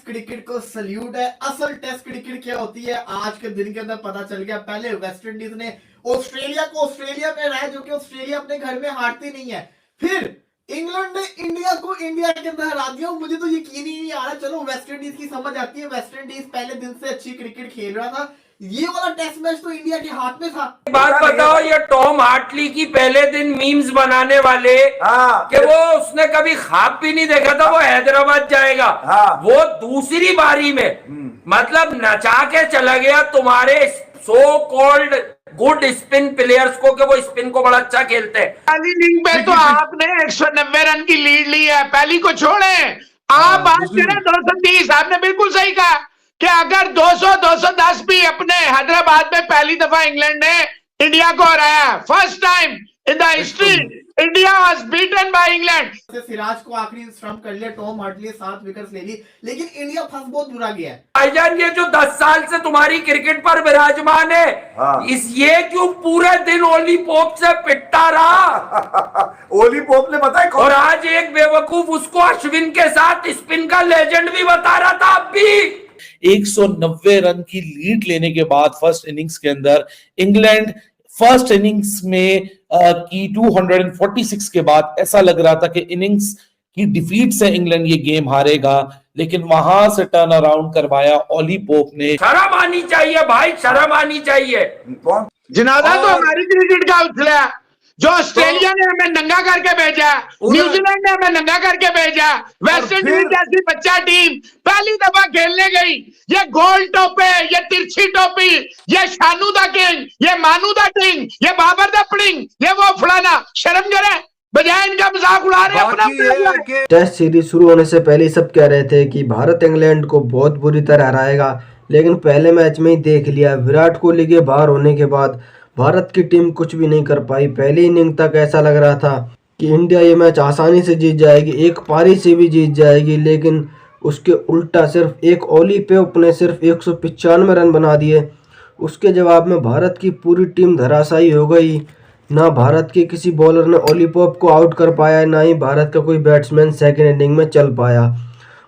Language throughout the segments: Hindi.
टेस्ट क्रिकेट को सल्यूट है। असल टेस्ट क्रिकेट क्या होती है आज के दिन के अंदर पता चल गया। पहले वेस्ट इंडीज ने ऑस्ट्रेलिया को ऑस्ट्रेलिया में हराया, जो कि ऑस्ट्रेलिया अपने घर में हारती नहीं है। फिर इंग्लैंड ने इंडिया को इंडिया के अंदर हरा दिया। मुझे तो यकीन ही नहीं आ रहा। चलो वेस्ट इंडीज की समझ आती है, वेस्ट इंडीज पहले दिन से अच्छी क्रिकेट खेल रहा था। ये वाला टेस्ट मैच तो इंडिया के हाथ में था। बात बताओ, ये टॉम हार्टली की पहले दिन मीम्स बनाने वाले कि वो उसने कभी ख्वाब भी नहीं देखा था वो हैदराबाद जाएगा। वो दूसरी बारी में मतलब नचा के चला गया तुम्हारे so called good spin players को कि वो स्पिन को बड़ा अच्छा खेलते हैं। पहली इनिंग में तो आपने 190 रन की लीड ली है, पहली को छोड़े। आप बात करें 230, आपने बिल्कुल सही कहा कि अगर 200-210 भी अपने हैदराबाद में पहली दफा इंग्लैंड ने इंडिया को हराया, first time in the history India was beaten by England. Siraj को आखिरी स्टंप कर लिया, टॉम हार्टली 7 विकेट्स ले ली, लेकिन इंडिया फंस बहुत बुरा गया है। भाईजान ये जो 10 साल से तुम्हारी क्रिकेट पर विराजमान है, ये क्यों पूरे दिन ओली पोप से पिटता रहा? ओली पोप ने बताया और आज एक बेवकूफ उसको अश्विन के साथ स्पिन का लेजेंड भी बता रहा था। अब भी 190 रन की लीड लेने के बाद फर्स्ट इनिंग्स के अंदर इंग्लैंड फर्स्ट इनिंग्स में की 246 के बाद ऐसा लग रहा था कि इनिंग्स की डिफीट से इंग्लैंड ये गेम हारेगा, लेकिन वहां से टर्न अराउंड करवाया ओली पोप ने। शर्म आनी चाहिए भाई, शर्म आनी चाहिए। जनाजा तो हमारी क्रिकेट का उछला, जो ऑस्ट्रेलिया ने हमें नंगा करके भेजा, न्यूजीलैंड ने हमें नंगा करके भेजा, वेस्ट इंडीज जैसी बच्चा टीम पहली दफा खेलने गई। ये गोल टोपे, ये तिरछी टोपी, ये शानू दा किंग, ये मानू दा किंग, ये बाबर दा पड़िंग, ये वो फलाना, शर्म करें बजाय इनका मजाक उड़ा रहे अपना। टेस्ट सीरीज शुरू होने से पहले सब कह रहे थे कि भारत इंग्लैंड को बहुत बुरी तरह हराएगा, लेकिन पहले मैच में ही देख लिया विराट कोहली के बाहर होने के बाद भारत की टीम कुछ भी नहीं कर पाई। पहली इनिंग तक ऐसा लग रहा था कि इंडिया ये मैच आसानी से जीत जाएगी, एक पारी से भी जीत जाएगी, लेकिन उसके उल्टा सिर्फ एक ओली पोप ने सिर्फ 195 रन बना दिए। उसके जवाब में भारत की पूरी टीम धराशायी हो गई। ना भारत के किसी बॉलर ने ओली पोप को आउट कर पाया, ना ही भारत का कोई बैट्समैन सेकेंड इनिंग में चल पाया,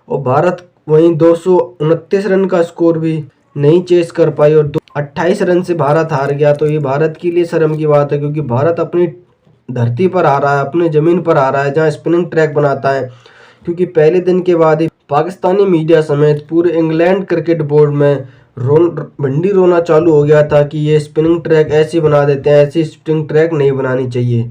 और भारत वहीं 229 रन का स्कोर भी नहीं चेस कर पाई और 28 रन से भारत हार गया। तो ये भारत के लिए शर्म की बात है, क्योंकि भारत अपनी धरती पर आ रहा है, अपने ज़मीन पर आ रहा है जहां स्पिनिंग ट्रैक बनाता है। क्योंकि पहले दिन के बाद ही पाकिस्तानी मीडिया समेत पूरे इंग्लैंड क्रिकेट बोर्ड में भिंडी रोना चालू हो गया था कि ये स्पिनिंग ट्रैक ऐसे बना देते हैं, ऐसी स्पिनिंग ट्रैक नहीं बनानी चाहिए।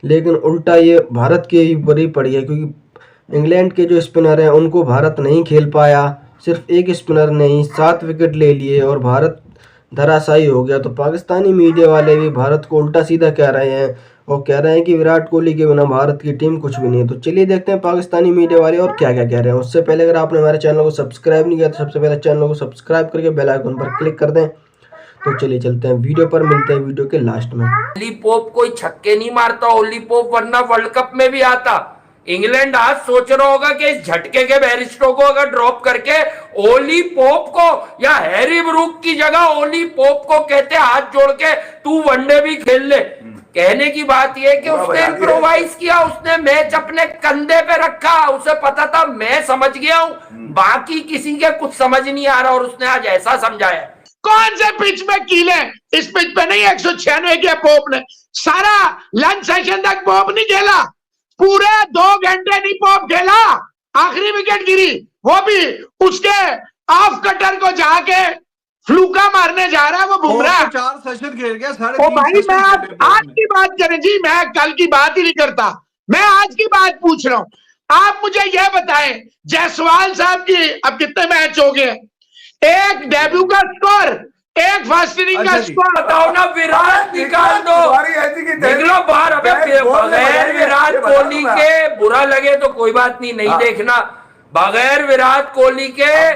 लेकिन उल्टा ये भारत के ही बड़ी पड़ी है, क्योंकि इंग्लैंड के जो स्पिनर हैं उनको भारत नहीं खेल पाया। सिर्फ एक स्पिनर ने ही 7 विकेट ले लिए और भारत धराशायी हो गया। तो पाकिस्तानी मीडिया वाले भी भारत को उल्टा सीधा कह रहे हैं और कह रहे हैं कि विराट कोहली के बिना भारत की टीम कुछ भी नहीं है। तो चलिए देखते हैं पाकिस्तानी मीडिया वाले और क्या क्या कह रहे हैं। उससे पहले अगर आपने हमारे चैनल को सब्सक्राइब नहीं किया तो सबसे पहले चैनल को सब्सक्राइब करके बेल आइकन पर क्लिक कर दें। तो चलिए चलते हैं वीडियो पर, मिलते हैं वीडियो के लास्ट में। ओली पोप कोई छक्के नहीं मारता ओली पोप, वरना वर्ल्ड कप में भी आता। इंग्लैंड आज सोच रहा होगा कि इस झटके के बैरिस्टो को अगर ड्रॉप करके ओली पोप को या हैरी ब्रूक की जगह ओली पोप को कहते हाथ जोड़ के तू वनडे भी खेल ले। कहने की बात यह कि उसने इम्प्रोवाइज किया, उसने मैच अपने कंधे पे रखा, उसे पता था मैं समझ गया हूं, बाकी किसी के कुछ समझ नहीं आ रहा, और उसने आज ऐसा समझाया। कौन से पिच में कीले? इस पिच पे नहीं 196 किया पोप ने, सारा लंच सेशन तक पोप नहीं खेला, पूरे 2 घंटे नहीं पोप खेला। आखिरी विकेट गिरी, वो भी उसके ऑफ कटर को जाके फ्लूका मारने जा रहा है वो बुमराह। 4 सेशन खेल गया, ओ भाई मैं आज की बात करें जी, मैं कल की बात ही नहीं करता, मैं आज की बात पूछ रहा हूं। आप मुझे यह बताएं, जायसवाल साहब की अब कितने मैच हो गए? एक डेब्यू का स्कोर, एक फर्स्ट इनिंग का स्कोर, बताओ ना। विराट निकाल दो, निकलो बाहर। अबे बगैर विराट कोहली के बुरा लगे तो कोई बात नहीं, नहीं देखना। बगैर विराट कोहली के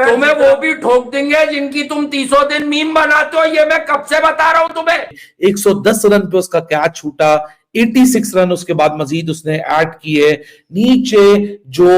तुम्हें वो भी ठोक देंगे जिनकी तुम 300 दिन मीम बनाते हो, ये मैं कब से बता रहा हूं तुम्हें। 110 रन पे उसका कैच छूटा, 86 रन उसके बाद मजीद उसने ऐड किए। नीचे जो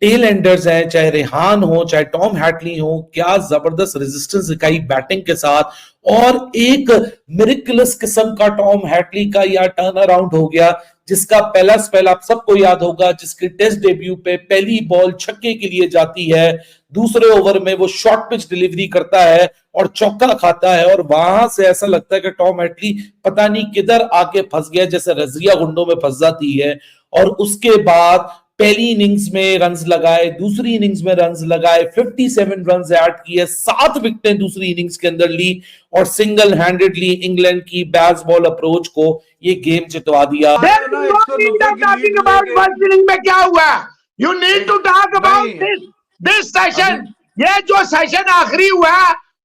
टेल एंडर्स हैं, चाहे रेहान हो चाहे टॉम हैटली हो, क्या जबरदस्त रेजिस्टेंस दिखाई बैटिंग के साथ, और एक मिरेकलस किस्म का टॉम हैटली का यह टर्न अराउंड हो गया, जिसका पहला स्पेल आप सबको याद होगा, जिसके टेस्ट डेब्यू पे पहली बॉल छक्के के लिए जाती है, दूसरे ओवर में वो शॉर्ट पिच डिलीवरी करता है और चौका खाता है, और वहां से ऐसा लगता है कि टॉम हैटली पता नहीं किधर आके फंस गया, जैसे रजिया गुंडों में फंस जाती है। और उसके बाद पहली इनिंग्स में रन्स लगाए, दूसरी इनिंग्स में रन्स लगाए, 57 रन्स ऐड किए, 7 विकेटें दूसरी इनिंग्स के अंदर ली, और सिंगल हैंडेडली इंग्लैंड की बैट्स बॉल अप्रोच को ये गेम जितवा दिया। में क्या हुआ, you need to talk about this session. ये जो सेशन आखिरी हुआ,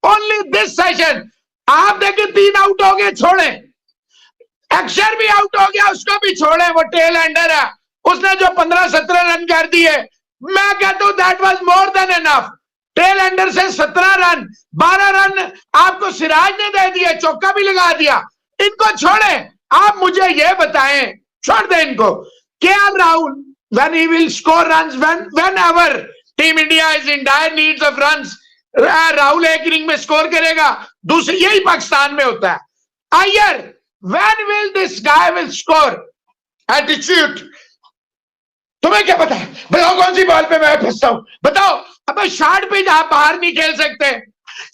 ओनली दिस सेशन। आप देखिए 3 आउट हो गए, छोड़े, अक्षर भी आउट हो गया, उसको भी छोड़े, वो टेल एंडर है, उसने जो 15-17 रन कर दिए, मैं कहता हूं that was more than enough. Tail ender से 17 रन, 12 रन आपको सिराज ने दे दिए, चौका भी लगा दिया। इनको छोड़े, आप मुझे ये बताएं, छोड़ दें इनको। KL Rahul when he will score runs, whenever team India is in dire needs of runs, Rahul एक इनिंग में स्कोर करेगा, दूसरी, यही पाकिस्तान में होता है। Iyer, when will this guy will score? Attitude, तुम्हें क्या पता है? बताओ कौन सी बॉल पे मैं फंसता हूं, बताओ। अबे शॉर्ट पिच आप बाहर नहीं खेल सकते,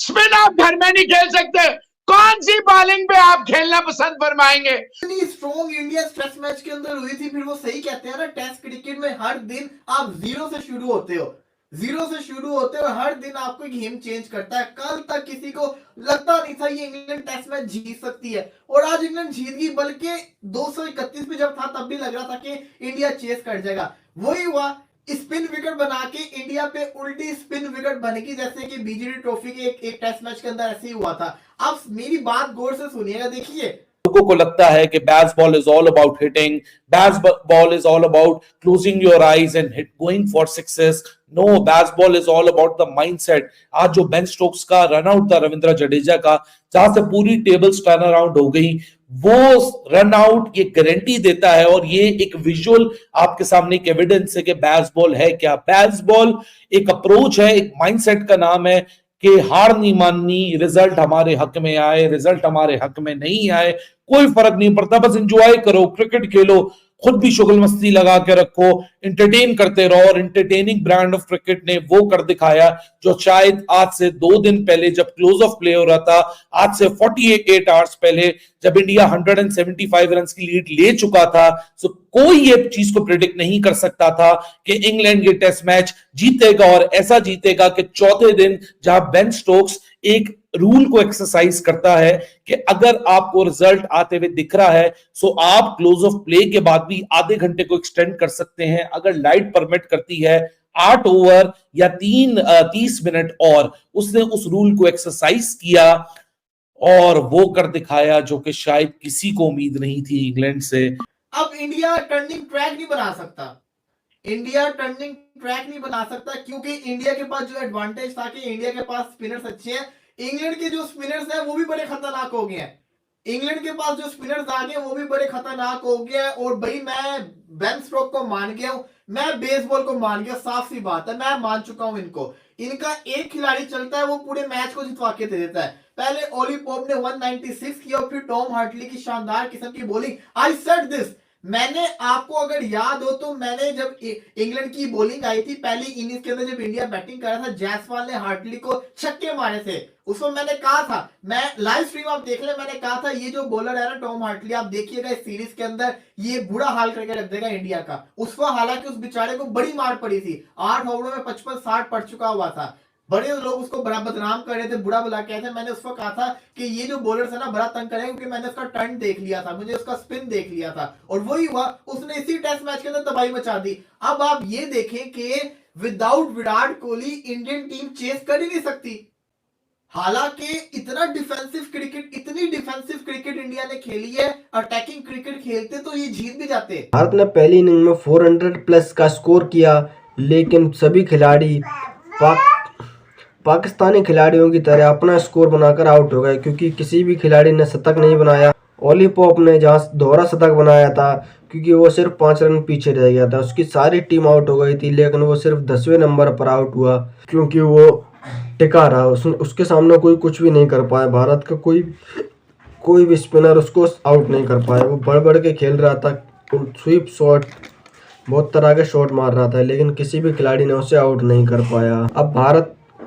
स्पिन आप घर में नहीं खेल सकते, कौन सी बॉलिंग पे आप खेलना पसंद फरमाएंगे? इतनी स्ट्रॉन्ग इंडिया टेस्ट मैच के अंदर हुई थी, फिर वो सही कहते हैं ना, टेस्ट क्रिकेट में हर दिन आप 0 से शुरू होते हो, 0 से शुरू होते हो, हर दिन आपको गेम चेंज करता है। कल तक किसी को लगता नहीं था ये इंग्लैंड टेस्ट मैच जीत सकती है, और आज इंग्लैंड जीत गई, बल्कि 231 पे जब था तब भी लग रहा था कि इंडिया चेस कर जाएगा। वही हुआ, स्पिन विकेट बना के इंडिया पे उल्टी स्पिन विकेट बनेगी, जैसे कि बीजीडी ट्रॉफी के एक टेस्ट मैच के अंदर ऐसे ही हुआ था। आप मेरी बात गौर से सुनिएगा, देखिए। लोगों को लगता है कि Bazball is all about hitting, Bazball is all about closing your eyes and hit going for sixes. No, Bazball is all about the mindset. आज जो बेन स्टोक्स का रन आउट था रविंद्र जडेजा का, जहां से पूरी टेबल्स टर्न अराउंड हो गई, वो रन आउट ये गारंटी देता है, और ये एक विजुअल आपके सामने एक एविडेंस है कि बैट्स बॉल है क्या। बैट्स बॉल एक अप्रोच है, एक माइंडसेट का नाम है कि हार नहीं माननी, रिजल्ट हमारे हक में आए, रिजल्ट हमारे हक में नहीं आए, कोई फर्क नहीं पड़ता, बस एंजॉय करो, क्रिकेट खेलो, खुद भी शुगल मस्ती लगा के रखो, इंटरटेन करते रहो। और इंटरटेनिंग ब्रांड ऑफ क्रिकेट ने वो कर दिखाया जो शायद आज से 2 दिन पहले जब क्लोज ऑफ प्ले हो रहा था, आज से 48 आवर्स पहले जब इंडिया 175 रन की लीड ले चुका था, तो कोई ये चीज को प्रेडिक्ट नहीं कर सकता था कि इंग्लैंड ये टेस्ट मैच जीतेगा, और ऐसा जीतेगा कि चौथे दिन जहां बेन स्टोक्स एक रूल को एक्सरसाइज करता है कि अगर आपको रिजल्ट आते हुए दिख रहा है, सो आप क्लोज ऑफ प्ले के बाद भी आधे घंटे को एक्सटेंड कर सकते हैं, अगर लाइट परमिट करती है 8 ओवर या 30 मिनट। और उसने उस रूल को एक्सरसाइज किया और वो कर दिखाया जो कि शायद किसी को उम्मीद नहीं थी इंग्लैंड से। अब इंडिया टर्निंग ट्रैक नहीं बना सकता, इंडिया टर्निंग ट्रैक नहीं बना सकता, क्योंकि इंडिया के पास जो एडवांटेज था कि इंडिया के पास स्पिनर्स अच्छे हैं, इंग्लैंड के जो स्पिनर्स हैं वो भी बड़े खतरनाक हो गए हैं। इंग्लैंड के पास जो स्पिनर्स आ गए वो भी बड़े खतरनाक हो गए, और भाई मैं बेन स्टोक्स को मान गया हूं, मैं बेसबॉल को मान गया, साफ सी बात है, मैं मान चुका हूं इनको। इनका एक खिलाड़ी चलता है, वो पूरे मैच को जितवा के दे देता है। पहले ओली पोप ने 196 किया, और फिर टॉम हार्टली की शानदार किस्म की बॉलिंग। आई सेड दिस, मैंने आपको अगर याद हो तो मैंने जब इंग्लैंड की बॉलिंग आई थी पहली इनिंग्स के अंदर, जब इंडिया बैटिंग कर रहा था, जायसवाल ने हार्टली को छक्के मारे थे, उसको मैंने कहा था, मैं लाइव स्ट्रीम आप देख ले, मैंने कहा था ये जो बॉलर है ना टॉम हार्टली, आप देखिएगा इस सीरीज के अंदर ये बुरा हाल करके रख देगा इंडिया का। उस वक्त हालांकि उस बेचारे को बड़ी मार पड़ी थी, 8 ओवरों में 55-60 पड़ चुका हुआ था, बड़े लोग उसको बड़ा बदनाम कर रहे थे, बुरा बुला के थे। मैंने उस वक्त कहा था कि ये जो बॉलर्स है ना बड़ा तंग करेगा, क्योंकि मैंने उसका टर्न देख लिया था, मुझे उसका स्पिन देख लिया था, और वही हुआ, उसने इसी टेस्ट मैच के अंदर तबाही मचा दी। अब आप ये देखें कि without Virat Kohli Indian team chess कर ही नहीं सकती। हालांकि इतना डिफेंसिव क्रिकेट, इतनी डिफेंसिव क्रिकेट इंडिया ने खेली है, अटैकिंग क्रिकेट खेलते तो ये जीत भी जाते। भारत ने पहली इनिंग में 400 प्लस का स्कोर किया, लेकिन सभी खिलाड़ी पाकिस्तानी खिलाड़ियों की तरह अपना स्कोर बनाकर आउट हो गए, क्योंकि किसी भी खिलाड़ी ने शतक नहीं बनाया। ओली पोप ने जहां दोहरा शतक बनाया था, क्योंकि वो सिर्फ 5 रन पीछे रह गया था। उसकी सारी टीम आउट हो गई थी, लेकिन वो सिर्फ 10वें नंबर पर आउट हुआ क्योंकि वो टिका रहा। उसके सामने कोई कुछ भी नहीं कर पाया। भारत का कोई भी स्पिनर उसको आउट नहीं कर पाया। वो बढ़ बढ़ के खेल रहा था, स्वीप शॉट, बहुत तरह के शॉट मार रहा था, लेकिन किसी भी खिलाड़ी ने उसे आउट नहीं कर पाया। अब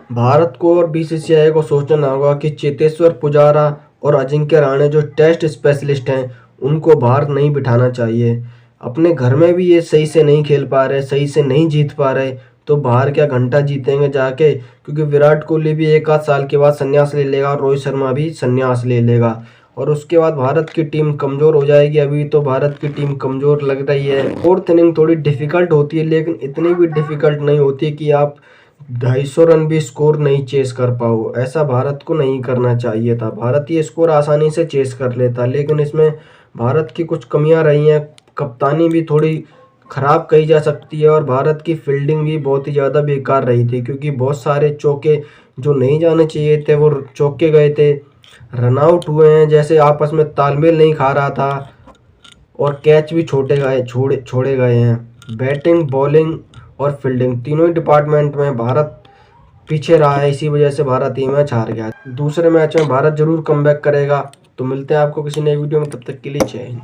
भारत को और बीसीसीआई को सोचना होगा कि चेतेश्वर पुजारा और अजिंक्य रहाणे जो टेस्ट स्पेशलिस्ट हैं उनको बाहर नहीं बिठाना चाहिए। अपने घर में भी ये सही से नहीं खेल पा रहे, सही से नहीं जीत पा रहे, तो बाहर क्या घंटा जीतेंगे जाके? क्योंकि विराट कोहली भी 1 आध साल के बाद संन्यास ले लेगा और रोहित शर्मा भी संन्यास ले लेगा और उसके बाद भारत की टीम कमज़ोर हो जाएगी। अभी तो भारत की टीम कमज़ोर लग रही है। फोर्थ इनिंग थोड़ी डिफ़िकल्ट होती है, लेकिन इतनी भी डिफ़िकल्ट नहीं होती कि आप 250 रन भी स्कोर नहीं चेस कर पाओ। ऐसा भारत को नहीं करना चाहिए था। भारत ये स्कोर आसानी से चेस कर लेता, लेकिन इसमें भारत की कुछ कमियां रही हैं। कप्तानी भी थोड़ी ख़राब कही जा सकती है और भारत की फील्डिंग भी बहुत ही ज़्यादा बेकार रही थी, क्योंकि बहुत सारे चौके जो नहीं जाने चाहिए थे वो चौके गए थे, रन आउट हुए हैं, जैसे आपस में तालमेल नहीं खा रहा था, और कैच भी छोड़े गए हैं। बैटिंग, बॉलिंग और फील्डिंग तीनों ही डिपार्टमेंट में भारत पीछे रहा है। इसी वजह से भारत ये मैच हार गया। दूसरे मैच में भारत जरूर कमबैक करेगा। तो मिलते हैं आपको किसी नई वीडियो में, तब तक के लिए जय हिंद।